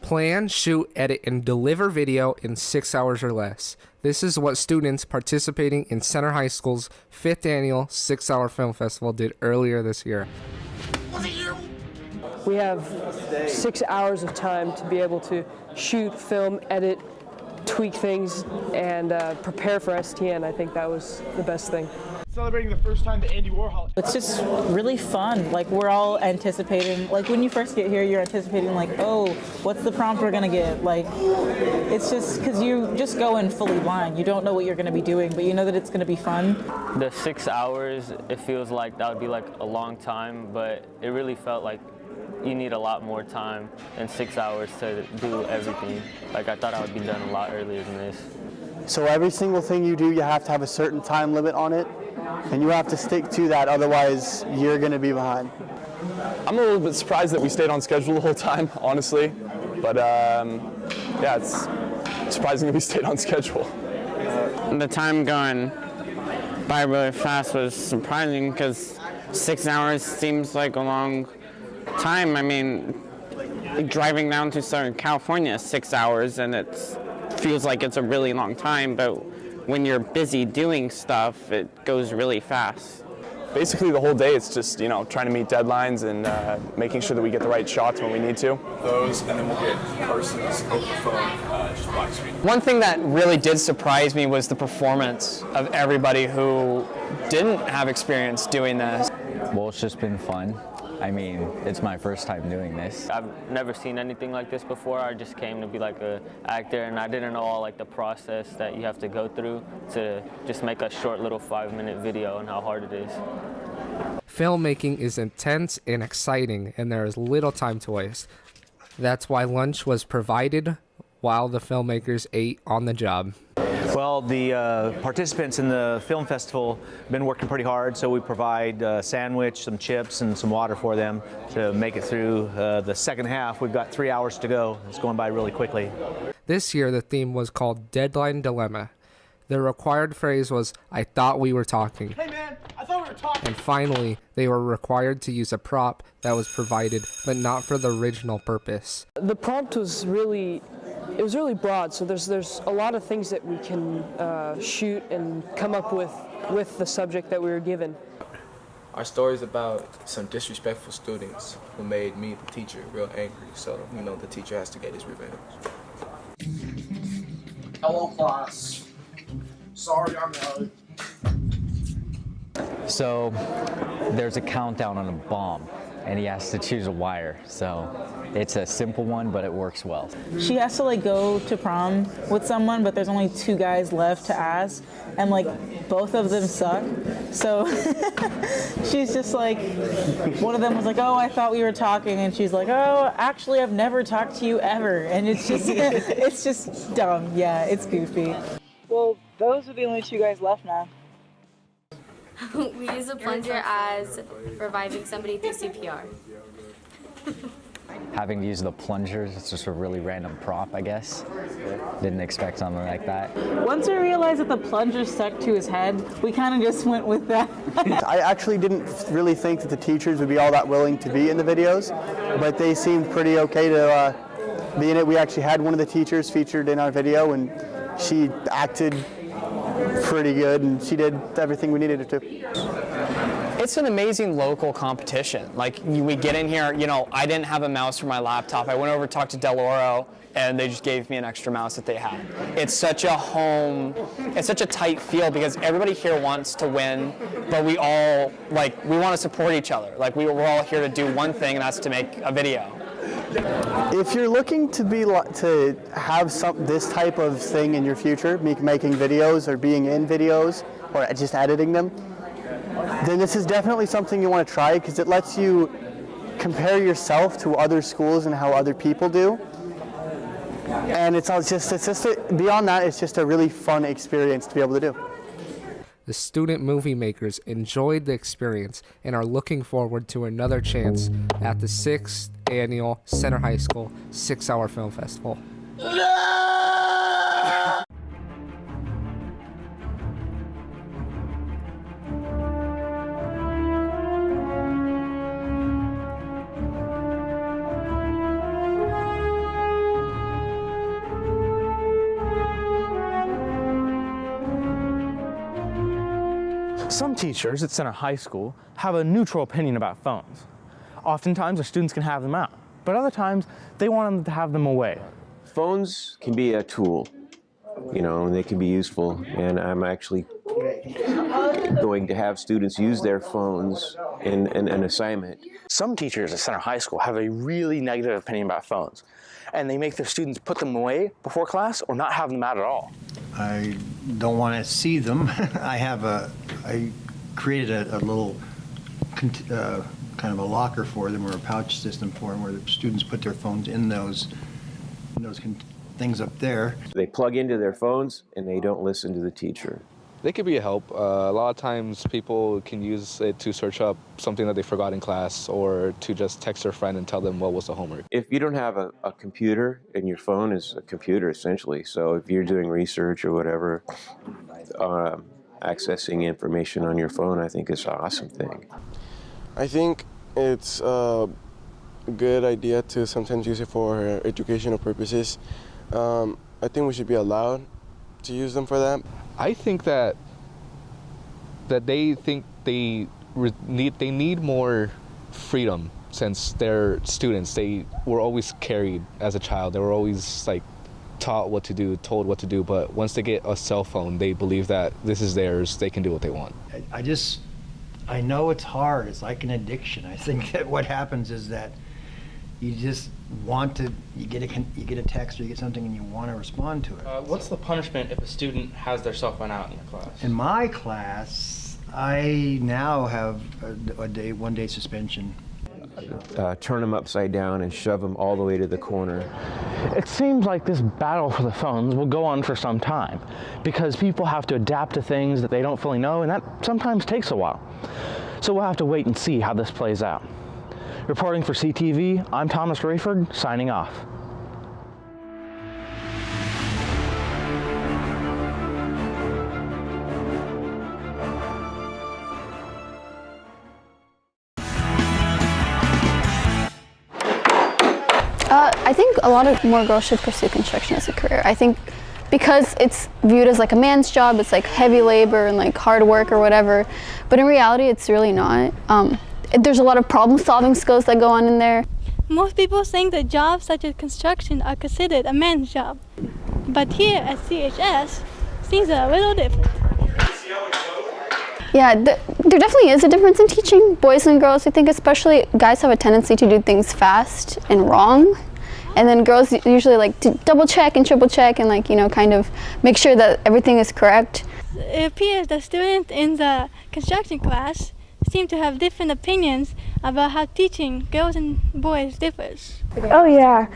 Plan, shoot, edit, and deliver video in 6 hours or less. This is what students participating in Center High School's 5th annual 6-hour film festival did earlier this year. We have 6 hours of time to be able to shoot, film, edit, tweak things, and prepare for STN. I think that was the best thing. Celebrating the first time that Andy Warhol. It's just really fun. Like, we're all anticipating, like when you first get here, you're anticipating like, oh, what's the prompt we're gonna get? Like, it's just because you just go in fully blind. You don't know what you're gonna be doing, but you know that it's gonna be fun. The 6 hours, it feels like that would be like a long time, but it really felt like you need a lot more time than 6 hours to do everything. Like, I thought I would be done a lot earlier than this. So every single thing you do, you have to have a certain time limit on it, and you have to stick to that, otherwise you're going to be behind. I'm a little bit surprised that we stayed on schedule the whole time, honestly, but yeah, it's surprising that we stayed on schedule. The time going by really fast was surprising because 6 hours seems like a long time. I mean, driving down to Southern California is 6 hours, and it feels like it's a really long time, but when you're busy doing stuff, it goes really fast. Basically the whole day, it's just, you know, trying to meet deadlines and making sure that we get the right shots when we need to. Those, and then we'll get Carson's over the phone, just black screen. One thing that really did surprise me was the performance of everybody who didn't have experience doing this. Well, it's just been fun. I mean, it's my first time doing this. I've never seen anything like this before. I just came to be like an actor, and I didn't know all like the process that you have to go through to just make a short little 5-minute video and how hard it is. Filmmaking is intense and exciting, and there is little time to waste. That's why lunch was provided while the filmmakers ate on the job. Well, the participants in the film festival have been working pretty hard, so we provide a sandwich, some chips, and some water for them to make it through the second half. We've got 3 hours to go. It's going by really quickly. This year, the theme was called Deadline Dilemma. The required phrase was, "I thought we were talking." Hey man, I thought we were talking. And finally, they were required to use a prop that was provided, but not for the original purpose. The prompt was really broad, so there's a lot of things that we can shoot and come up with the subject that we were given. Our story is about some disrespectful students who made me, the teacher, real angry. So, you know, the teacher has to get his revenge. Hello, class. Sorry, I'm late. So there's a countdown on a bomb, and he has to choose a wire. So it's a simple one, but it works well. She has to like go to prom with someone, but there's only 2 guys left to ask, and like both of them suck. So she's just like, one of them was like, "Oh, I thought we were talking," and she's like, "Oh, actually, I've never talked to you ever," and it's just it's just dumb. Yeah, it's goofy. Well, those are the only 2 guys left now. We use a plunger as reviving somebody through CPR. Having to use the plungers, it's just a really random prop, I guess. Didn't expect something like that. Once we realized that the plunger stuck to his head, we kind of just went with that. I actually didn't really think that the teachers would be all that willing to be in the videos, but they seemed pretty okay to be in it. We actually had one of the teachers featured in our video, and she acted pretty good, and she did everything we needed her to. It's an amazing local competition. Like, we get in here, you know, I didn't have a mouse for my laptop. I went over to talk to Del Oro, and they just gave me an extra mouse that they had. It's such a it's such a tight field because everybody here wants to win, but we all, like, we want to support each other. Like, we're all here to do one thing, and that's to make a video. If you're looking to have this type of thing in your future, making videos or being in videos or just editing them, then this is definitely something you want to try because it lets you compare yourself to other schools and how other people do. And beyond that, it's just a really fun experience to be able to do. The student movie makers enjoyed the experience and are looking forward to another chance at the 6th annual Center High School 6-hour film festival. Some teachers at Center High School have a neutral opinion about phones. Oftentimes, their students can have them out, but other times, they want them to have them away. Phones can be a tool, you know, and they can be useful, and I'm actually going to have students use their phones in an assignment. Some teachers at Center High School have a really negative opinion about phones, and they make their students put them away before class or not have them out at all. I don't want to see them. I created a little kind of a locker for them, or a pouch system for them, where the students put their phones in those things up there. They plug into their phones and they don't listen to the teacher. They could be a help. A lot of times people can use it to search up something that they forgot in class, or to just text their friend and tell them what was the homework. If you don't have a computer, and your phone is a computer essentially, so if you're doing research or whatever, accessing information on your phone, I think is an awesome thing. I think it's a good idea to sometimes use it for educational purposes. I think we should be allowed to use them for that. I think that they think they need more freedom, since they're students. They were always carried as a child. They were always like taught what to do, told what to do, but once they get a cell phone, they believe that this is theirs, they can do what they want. I know it's hard. It's like an addiction. I think that what happens is that you just want to, you get a text or you get something and you want to respond to it. What's the punishment if a student has their cell phone out in your class? In my class, I now have a 1 day suspension. Turn them upside down and shove them all the way to the corner. It seems like this battle for the phones will go on for some time, because people have to adapt to things that they don't fully know, and that sometimes takes a while. So we'll have to wait and see how this plays out. Reporting for CTV, I'm Thomas Rayford, signing off. I think a lot of more girls should pursue construction as a career. I think because it's viewed as like a man's job, it's like heavy labor and like hard work or whatever, but in reality it's really not. There's a lot of problem-solving skills that go on in there. Most people think that jobs such as construction are considered a man's job, but here at CHS, things are a little different. Yeah, there definitely is a difference in teaching boys and girls. I think especially guys have a tendency to do things fast and wrong, and then girls usually like to double check and triple check and like, you know, kind of make sure that everything is correct. It appears the students in the construction class seem to have different opinions about how teaching girls and boys differs. Oh yeah.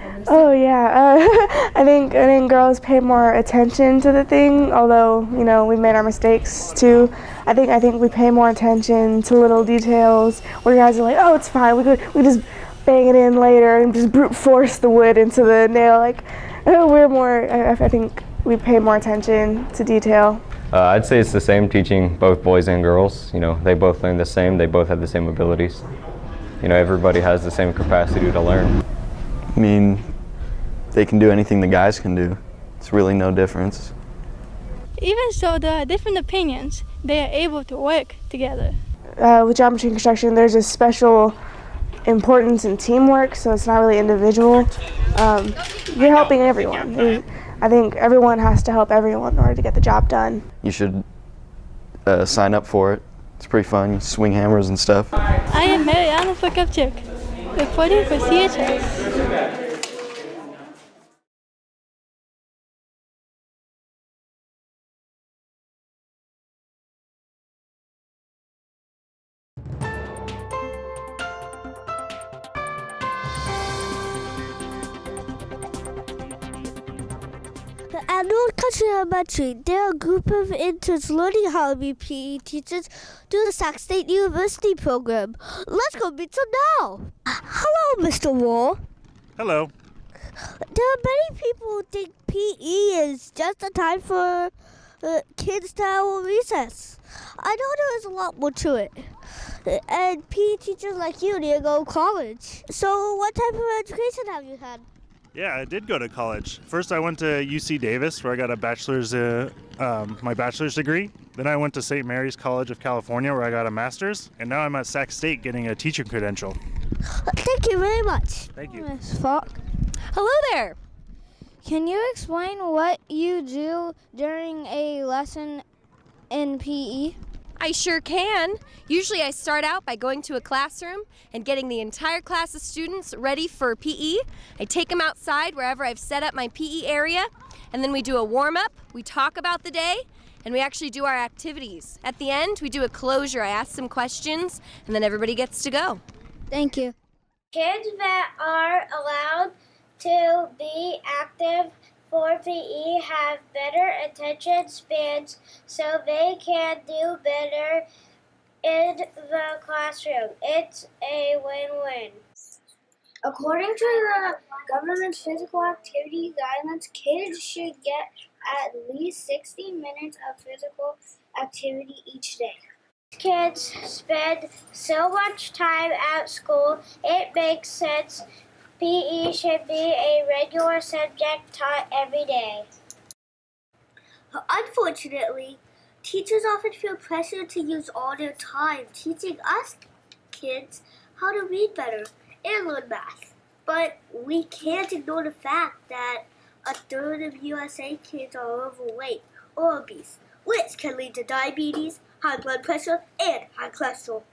I think girls pay more attention to the thing, although, you know, we made our mistakes too. I think we pay more attention to little details where guys are like, oh, it's fine, we just bang it in later and just brute force the wood into the nail. Like, I think we pay more attention to detail. I'd say it's the same teaching both boys and girls. You know, they both learn the same, they both have the same abilities. You know, everybody has the same capacity to learn. I mean, they can do anything the guys can do. It's really no difference. Even so, there are different opinions. They are able to work together. With geometry and construction, there's a special importance in teamwork, so it's not really individual. You're helping everyone. I think everyone has to help everyone in order to get the job done. You should sign up for it. It's pretty fun. You swing hammers and stuff. I am Mariana Prokopchuk, reporting for CHS. The annual Geometry, they're a group of interns learning how to be PE teachers through the Sac State University program. Let's go meet them now. Hello, Mr. Wall. Hello. There are many people who think PE is just a time for kids to have a recess. I know there is a lot more to it. And PE teachers like you need to go to college. So what type of education have you had? Yeah, I did go to college. First, I went to UC Davis, where I got my bachelor's degree. Then I went to St. Mary's College of California, where I got a master's. And now I'm at Sac State getting a teacher credential. Thank you very much. Thank you. Ms. Falk. Hello there. Can you explain what you do during a lesson in PE? I sure can. Usually I start out by going to a classroom and getting the entire class of students ready for PE. I take them outside wherever I've set up my PE area, and then we do a warm-up, we talk about the day, and we actually do our activities. At the end, we do a closure. I ask some questions, and then everybody gets to go. Thank you. Kids that are allowed to be active for PE have better attention spans, so they can do better in the classroom. It's a win-win. According to the government's physical activity guidelines, kids should get at least 60 minutes of physical activity each day. Kids spend so much time at school, it makes sense PE should be a regular subject taught every day. Unfortunately, teachers often feel pressure to use all their time teaching us kids how to read better and learn math. But we can't ignore the fact that a third of USA kids are overweight or obese, which can lead to diabetes, high blood pressure, and high cholesterol.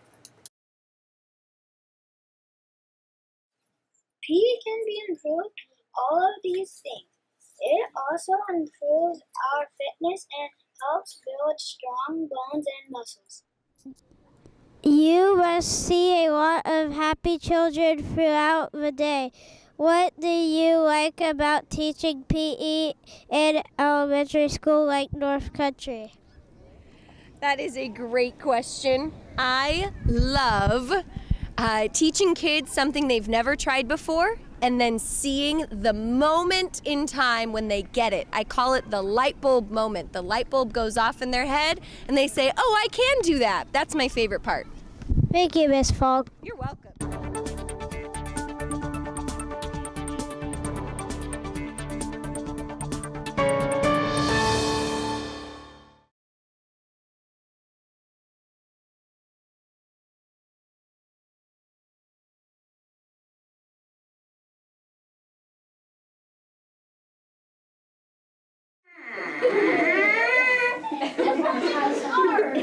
PE can be improved all of these things. It also improves our fitness and helps build strong bones and muscles. You must see a lot of happy children throughout the day. What do you like about teaching PE in elementary school like North Country? That is a great question. I love teaching kids something they've never tried before and then seeing the moment in time when they get it. I call it the light bulb moment. The light bulb goes off in their head and they say, oh, I can do that. That's my favorite part. Thank you, Miss Falk. You're welcome.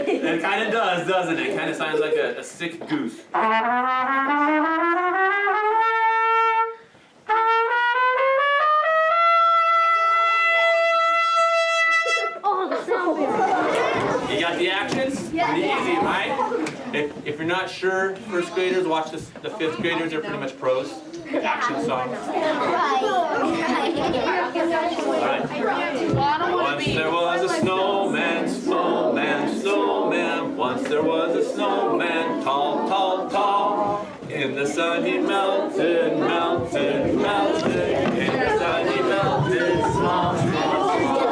It kind of does, doesn't it? It kind of sounds like a sick goose. You got the actions? Pretty easy, right? If you're not sure, first graders watch this. The fifth graders are pretty much pros. Action songs. Right. Once there was a snowman, snowman, snowman. Once there was a snowman, tall, tall, tall. In the sun he melted, melted, melted. In the sun he melted, small, small, small.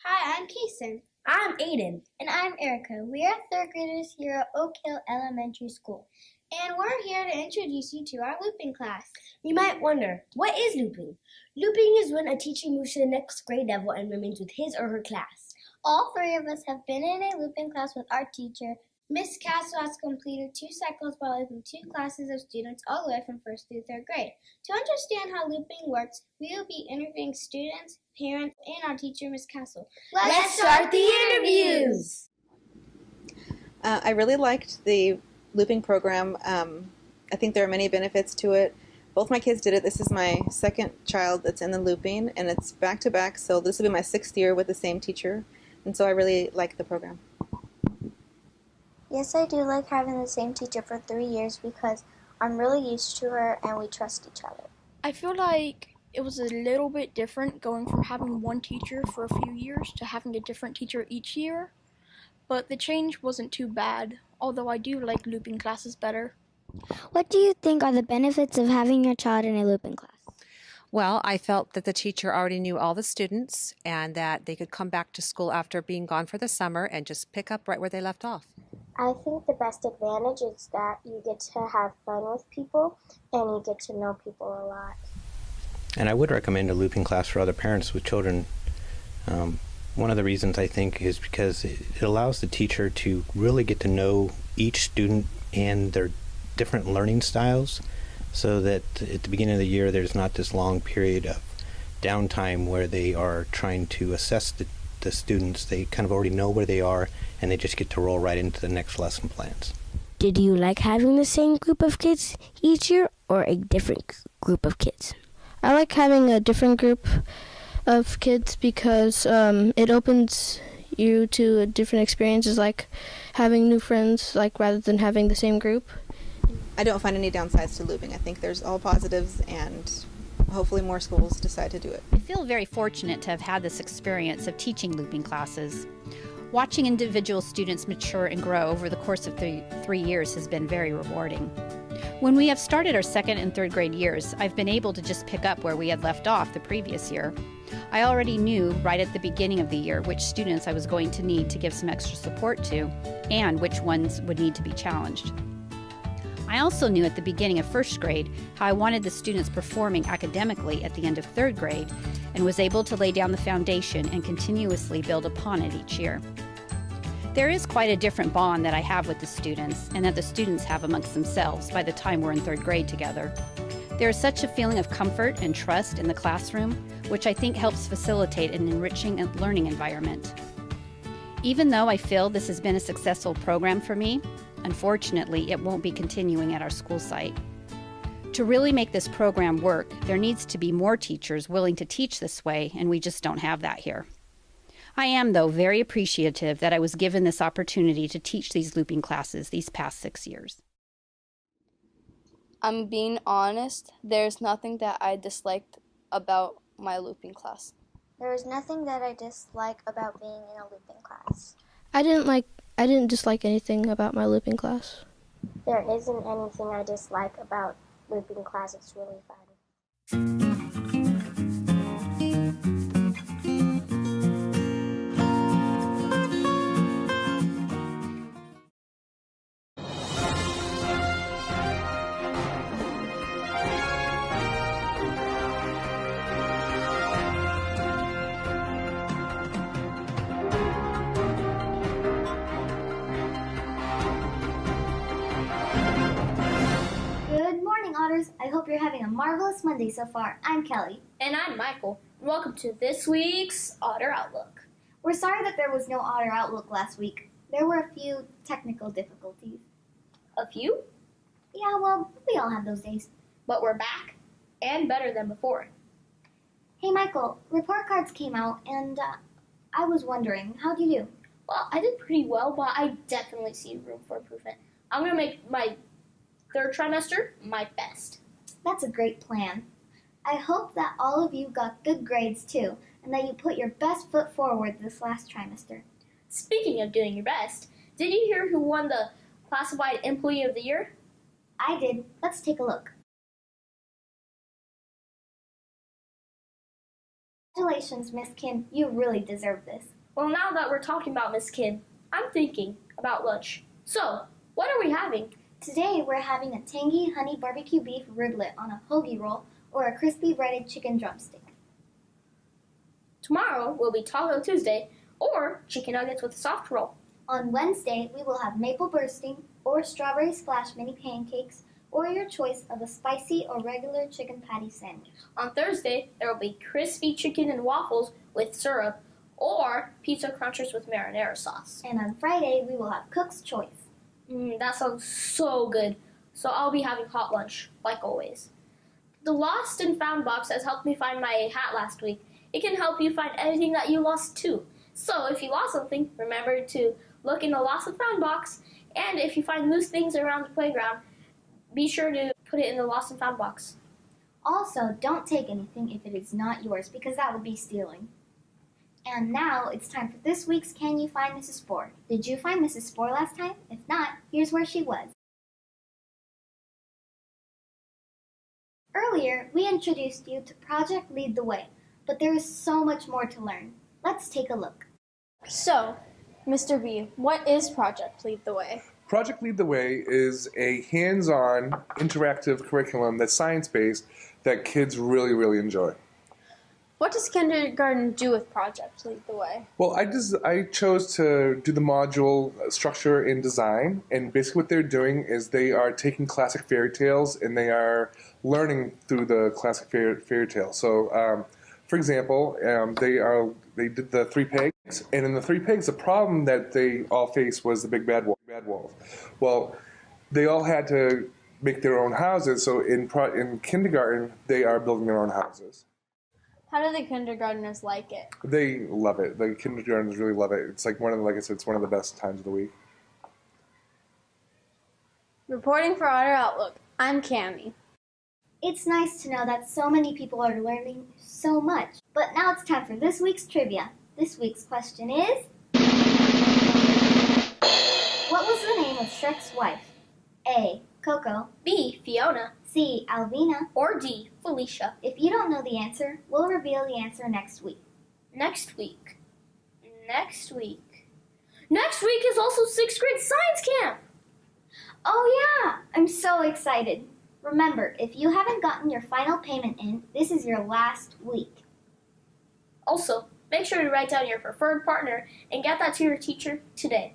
Hi, I'm Kason. I'm Aiden. And I'm Erica. We are third graders here at Oak Hill Elementary School. And we're here to introduce you to our looping class. You might wonder, what is looping? Looping is when a teacher moves to the next grade level and remains with his or her class. All three of us have been in a looping class with our teacher. Miss Castle has completed 2 cycles by looping 2 classes of students all the way from 1st through 3rd grade. To understand how looping works, we will be interviewing students, parents, and our teacher, Miss Castle. Let's start the interviews! I really liked the looping program. I think there are many benefits to it. Both my kids did it. This is my second child that's in the looping, and it's back-to-back, so this will be my 6th year with the same teacher, and so I really like the program. Yes, I do like having the same teacher for 3 years because I'm really used to her and we trust each other. I feel like it was a little bit different going from having one teacher for a few years to having a different teacher each year, but the change wasn't too bad, although I do like looping classes better. What do you think are the benefits of having your child in a looping class? Well, I felt that the teacher already knew all the students and that they could come back to school after being gone for the summer and just pick up right where they left off. I think the best advantage is that you get to have fun with people and you get to know people a lot. And I would recommend a looping class for other parents with children. One of the reasons I think is because it allows the teacher to really get to know each student and their different learning styles, so that at the beginning of the year there's not this long period of downtime where they are trying to assess the students. They kind of already know where they are and they just get to roll right into the next lesson plans. Did you like having the same group of kids each year or a different group of kids? I like having a different group of kids because it opens you to different experiences, like having new friends, like rather than having the same group. I don't find any downsides to looping. I think there's all positives, and hopefully more schools decide to do it. I feel very fortunate to have had this experience of teaching looping classes. Watching individual students mature and grow over the course of 3 years has been very rewarding. When we have started our second and third grade years, I've been able to just pick up where we had left off the previous year. I already knew right at the beginning of the year which students I was going to need to give some extra support to and which ones would need to be challenged. I also knew at the beginning of first grade how I wanted the students performing academically at the end of third grade and was able to lay down the foundation and continuously build upon it each year. There is quite a different bond that I have with the students and that the students have amongst themselves by the time we're in third grade together. There is such a feeling of comfort and trust in the classroom, which I think helps facilitate an enriching learning environment. Even though I feel this has been a successful program for me, unfortunately, it won't be continuing at our school site. To really make this program work, there needs to be more teachers willing to teach this way, and we just don't have that here. I am, though, very appreciative that I was given this opportunity to teach these looping classes these past 6 years. I'm being honest, there's nothing that I disliked about my looping class. There is nothing that I dislike about being in a looping class. I didn't dislike anything about my looping class. There isn't anything I dislike about looping class. It's really fun. Good morning, Otters. I hope you're having a marvelous Monday so far. I'm Kelly. And I'm Michael. Welcome to this week's Otter Outlook. We're sorry that there was no Otter Outlook last week. There were a few technical difficulties. A few? Yeah, well, we all have those days. But we're back, and better than before. Hey, Michael, report cards came out, and I was wondering, how'd you do? Well, I did pretty well, but I definitely see room for improvement. I'm going to make my third trimester my best. That's a great plan. I hope that all of you got good grades too, and that you put your best foot forward this last trimester. Speaking of doing your best, did you hear who won the Classified Employee of the Year? I did. Let's take a look. Congratulations, Miss Kim. You really deserve this. Well, now that we're talking about Miss Kim, I'm thinking about lunch. So, what are we having? Today, we're having a tangy honey barbecue beef riblet on a hoagie roll or a crispy breaded chicken drumstick. Tomorrow will be Taco Tuesday or chicken nuggets with a soft roll. On Wednesday, we will have maple bursting or strawberry splash mini pancakes or your choice of a spicy or regular chicken patty sandwich. On Thursday, there will be crispy chicken and waffles with syrup or pizza crunchers with marinara sauce. And on Friday, we will have cook's choice. That sounds so good. So I'll be having hot lunch, like always. The Lost and Found box has helped me find my hat last week. It can help you find anything that you lost too. So if you lost something, remember to look in the Lost and Found box. And if you find loose things around the playground, be sure to put it in the Lost and Found box. Also, don't take anything if it is not yours, because that would be stealing. And now it's time for this week's Can You Find Mrs. Spore? Did you find Mrs. Spore last time? If not, here's where she was. Earlier, we introduced you to Project Lead the Way, but there is so much more to learn. Let's take a look. So, Mr. B, what is Project Lead the Way? Project Lead the Way is a hands-on, interactive curriculum that's science-based that kids really, really enjoy. What does kindergarten do with Project Lead the Way? Well, I chose to do the module structure and design, and basically what they're doing is they are taking classic fairy tales and they are learning through the classic fairy tales. So, for example, they did the Three Pigs, and in the Three Pigs, the problem that they all faced was the big bad wolf. Well, they all had to make their own houses, so in kindergarten, they are building their own houses. How do the kindergartners like it? They love it. The kindergartners really love it. It's like like I said, it's one of the best times of the week. Reporting for Otter Outlook, I'm Cammie. It's nice to know that so many people are learning so much. But now it's time for this week's trivia. This week's question is... What was the name of Shrek's wife? A. Coco. B. Fiona. C. Alvina. Or D. Felicia. If you don't know the answer, we'll reveal the answer next week. Next week. Next week is also 6th grade science camp! Oh yeah! I'm so excited. Remember, if you haven't gotten your final payment in, this is your last week. Also, make sure to write down your preferred partner and get that to your teacher today.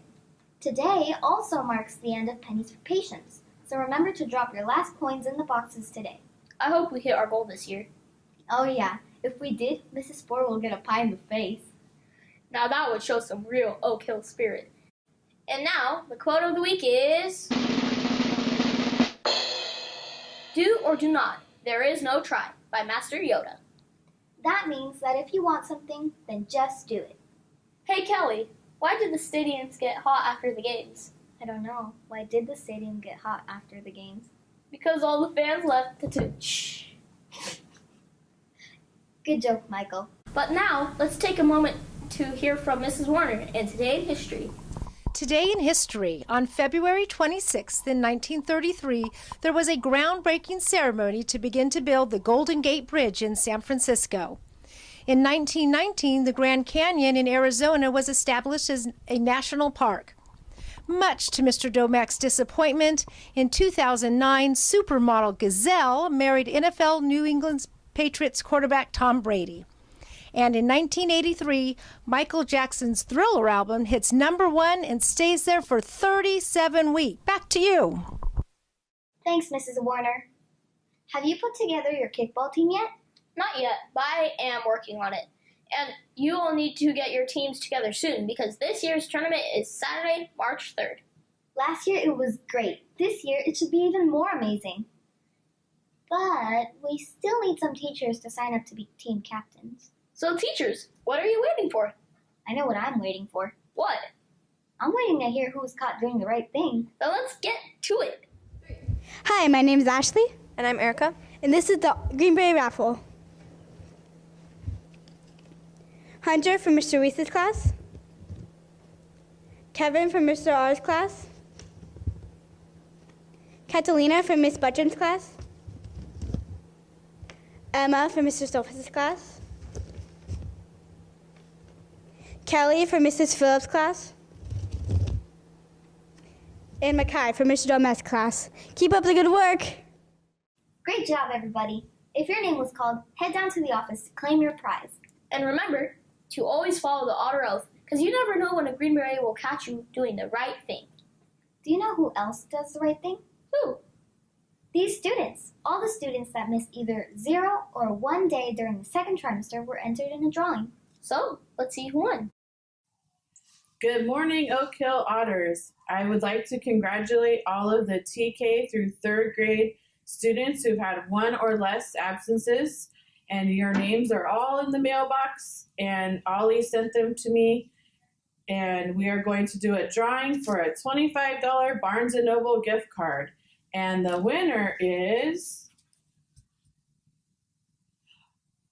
Today also marks the end of Pennies for Patience, so remember to drop your last coins in the boxes today. I hope we hit our goal this year. Oh yeah, if we did, Mrs. Spore will get a pie in the face. Now that would show some real Oak Hill spirit. And now, the quote of the week is... Do or do not, there is no try, by Master Yoda. That means that if you want something, then just do it. Hey Kelly, why did the stadiums get hot after the games? I don't know. Why did the stadium get hot after the games? Because all the fans left to shh. Good joke, Michael. But now, let's take a moment to hear from Mrs. Warner and Today in History. Today in history, on February 26th in 1933, there was a groundbreaking ceremony to begin to build the Golden Gate Bridge in San Francisco. In 1919, the Grand Canyon in Arizona was established as a national park. Much to Mr. Domek's disappointment, in 2009, supermodel Gazelle married NFL New England Patriots quarterback Tom Brady. And in 1983, Michael Jackson's Thriller album hits #1 and stays there for 37 weeks. Back to you. Thanks, Mrs. Warner. Have you put together your kickball team yet? Not yet, but I am working on it. And you will need to get your teams together soon because this year's tournament is Saturday, March 3rd. Last year it was great. This year it should be even more amazing. But we still need some teachers to sign up to be team captains. So teachers, what are you waiting for? I know what I'm waiting for. What? I'm waiting to hear who's caught doing the right thing. Then let's get to it. Hi, my name is Ashley. And I'm Erica. And this is the Green Beret Raffle. Hunter from Mr. Reese's class. Kevin from Mr. R's class. Catalina from Miss Button's class. Emma from Mr. Sophus' class. Kelly from Mrs. Phillips' class. And Mackay from Mr. Domek's class. Keep up the good work. Great job, everybody. If your name was called, head down to the office to claim your prize. And remember to always follow the Otter Oath, because you never know when a Green Beret will catch you doing the right thing. Do you know who else does the right thing? Who? These students. All the students that missed either 0 or 1 day during the second trimester were entered in a drawing. So, let's see who won. Good morning, Oak Hill Otters. I would like to congratulate all of the TK through 3rd grade students who've had 1 or less absences, and your names are all in the mailbox, and Ollie sent them to me, and we are going to do a drawing for a $25 Barnes & Noble gift card, and the winner is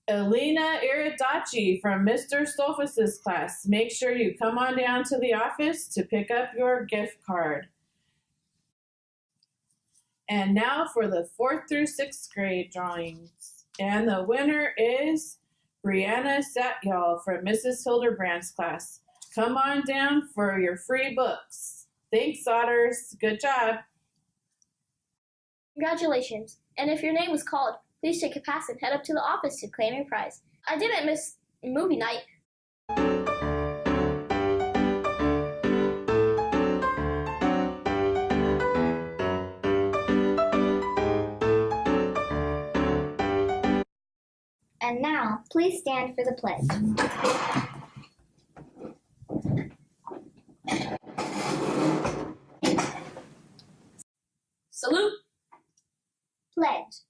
Elena Iridachi from Mr. Stolfus's class. Make sure you come on down to the office to pick up your gift card. And now for the 4th through 6th grade drawings. And the winner is Brianna Satyal from Mrs. Hildebrand's class. Come on down for your free books. Thanks, Otters. Good job. Congratulations. And if your name was called, please take a pass and head up to the office to claim your prize. I didn't miss movie night. And now, please stand for the pledge. Salute. Pledge.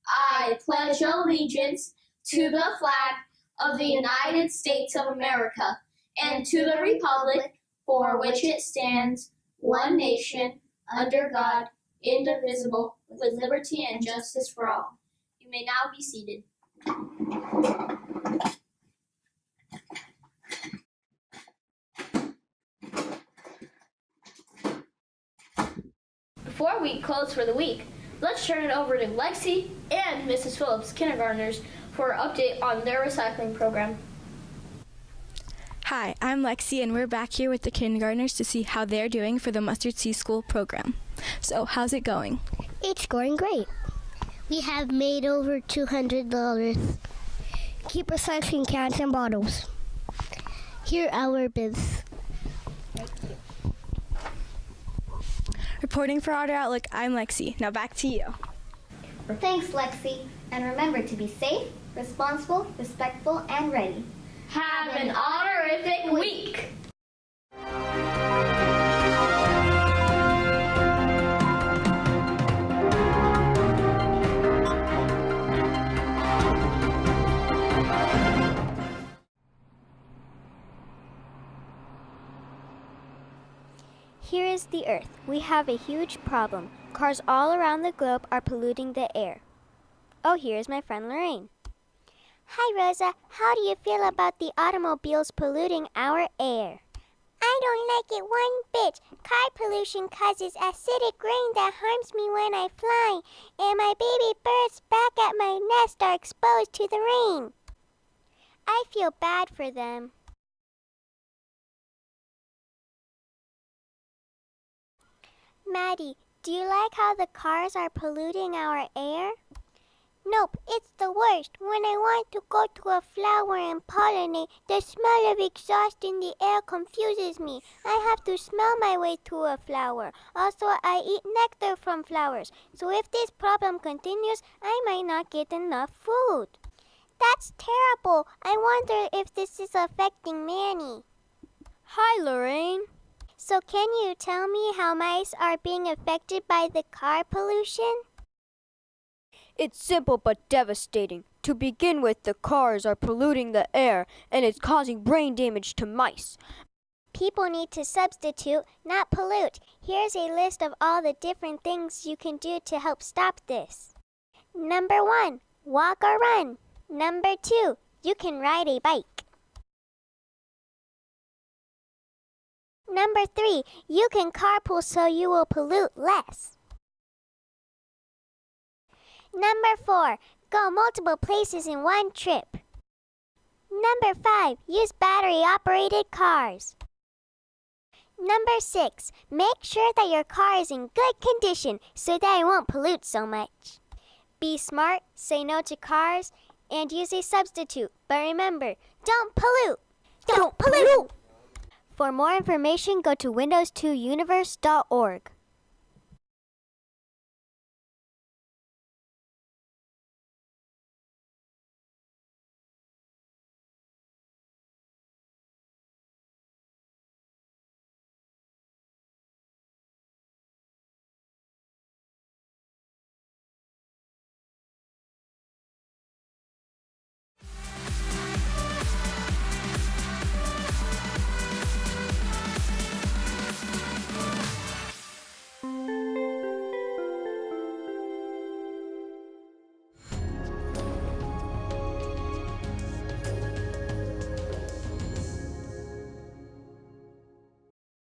I pledge allegiance to the flag of the United States of America and to the republic for which it stands, one nation, under God, indivisible, with liberty and justice for all. You may now be seated. Before we close for the week, let's turn it over to Lexi and Mrs. Phillips, kindergartners, for an update on their recycling program. Hi, I'm Lexi, and we're back here with the kindergartners to see how they're doing for the Mustard Seed School program. So, how's it going? It's going great. We have made over $200. Keep recycling cans and bottles. Here are our bins. Reporting for Otter Outlook, I'm Lexi. Now back to you. Thanks, Lexi. And remember to be safe, responsible, respectful, and ready. Have an honorific week! Here is the Earth. We have a huge problem. Cars all around the globe are polluting the air. Oh, here's my friend Lorraine. Hi, Rosa. How do you feel about the automobiles polluting our air? I don't like it one bit. Car pollution causes acidic rain that harms me when I fly, and my baby birds back at my nest are exposed to the rain. I feel bad for them. Maddie, do you like how the cars are polluting our air? Nope, it's the worst. When I want to go to a flower and pollinate, the smell of exhaust in the air confuses me. I have to smell my way to a flower. Also, I eat nectar from flowers. So if this problem continues, I might not get enough food. That's terrible. I wonder if this is affecting Manny. Hi, Lorraine. So can you tell me how mice are being affected by the car pollution? It's simple but devastating. To begin with, the cars are polluting the air, and it's causing brain damage to mice. People need to substitute, not pollute. Here's a list of all the different things you can do to help stop this. Number 1, walk or run. Number 2, you can ride a bike. Number 3, you can carpool so you will pollute less. Number 4, go multiple places in one trip. Number 5, use battery-operated cars. Number 6, make sure that your car is in good condition so that it won't pollute so much. Be smart, say no to cars, and use a substitute. But remember, don't pollute! Don't pollute! For more information, go to windows2universe.org.